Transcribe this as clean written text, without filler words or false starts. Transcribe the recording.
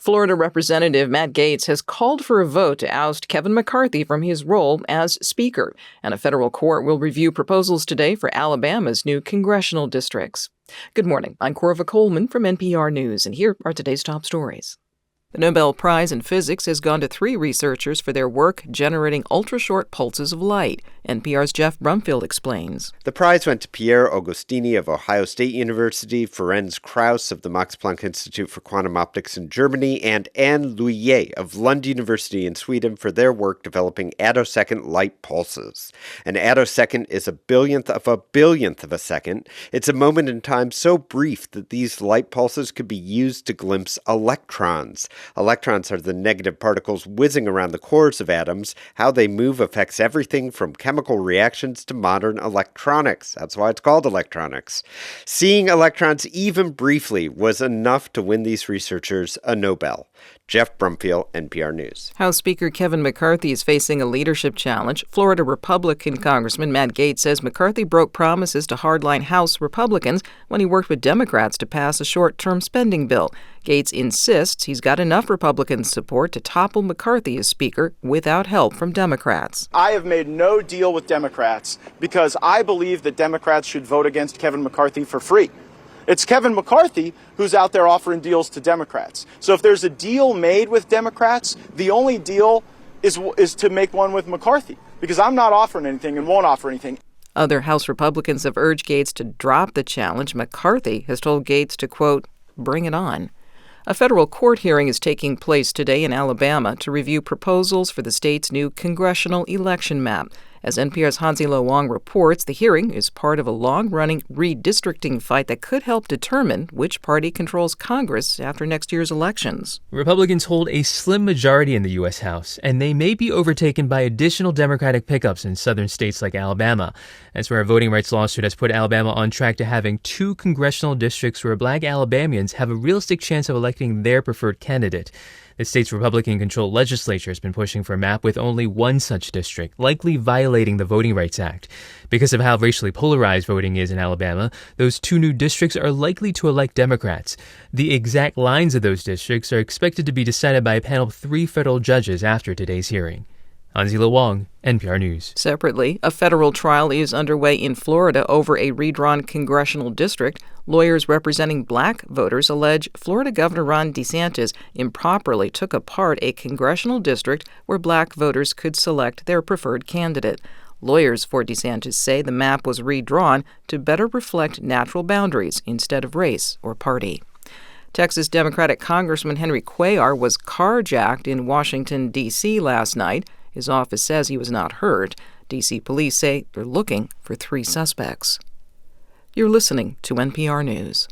Florida Representative Matt Gaetz has called for a vote to oust Kevin McCarthy from his role as Speaker, and a federal court will review proposals today for Alabama's new congressional districts. Good morning. I'm Corva Coleman from NPR News, and here are today's top stories. The Nobel Prize in Physics has gone to 3 researchers for their work generating ultra-short pulses of light. NPR's Jeff Brumfield explains. The prize went to Pierre Augustini of Ohio State University, Ferenc Krauss of the Max Planck Institute for Quantum Optics in Germany, and Anne Louillet of Lund University in Sweden for their work developing attosecond light pulses. An attosecond is a billionth of a second. It's a moment in time so brief that these light pulses could be used to glimpse electrons. Electrons are the negative particles whizzing around the cores of atoms. How they move affects everything from chemical reactions to modern electronics. That's why it's called electronics. Seeing electrons even briefly was enough to win these researchers a Nobel. Jeff Brumfield, NPR News. House Speaker Kevin McCarthy is facing a leadership challenge. Florida Republican Congressman Matt Gaetz says McCarthy broke promises to hardline House Republicans when he worked with Democrats to pass a short-term spending bill. Gaetz insists he's got enough Republican support to topple McCarthy as Speaker without help from Democrats. I have made no deal with Democrats because I believe that Democrats should vote against Kevin McCarthy for free. It's Kevin McCarthy who's out there offering deals to Democrats. So if there's a deal made with Democrats, the only deal is to make one with McCarthy, because I'm not offering anything and won't offer anything. Other House Republicans have urged Gaetz to drop the challenge. McCarthy has told Gaetz to, quote, bring it on. A federal court hearing is taking place today in Alabama to review proposals for the state's new congressional election map. As NPR's Hansi Lo Wang reports, the hearing is part of a long-running redistricting fight that could help determine which party controls Congress after next year's elections. Republicans hold a slim majority in the U.S. House, and they may be overtaken by additional Democratic pickups in southern states like Alabama. That's where a voting rights lawsuit has put Alabama on track to having 2 congressional districts where Black Alabamians have a realistic chance of electing their preferred candidate. The state's Republican-controlled legislature has been pushing for a map with only 1 such district, likely violating the Voting Rights Act. Because of how racially polarized voting is in Alabama, those 2 new districts are likely to elect Democrats. The exact lines of those districts are expected to be decided by a panel of 3 federal judges after today's hearing. Hansi Lo Wang, NPR News. Separately, a federal trial is underway in Florida over a redrawn congressional district. Lawyers representing Black voters allege Florida Governor Ron DeSantis improperly took apart a congressional district where Black voters could select their preferred candidate. Lawyers for DeSantis say the map was redrawn to better reflect natural boundaries instead of race or party. Texas Democratic Congressman Henry Cuellar was carjacked in Washington, D.C. last night. His office says he was not hurt. D.C. police say they're looking for 3 suspects. You're listening to NPR News.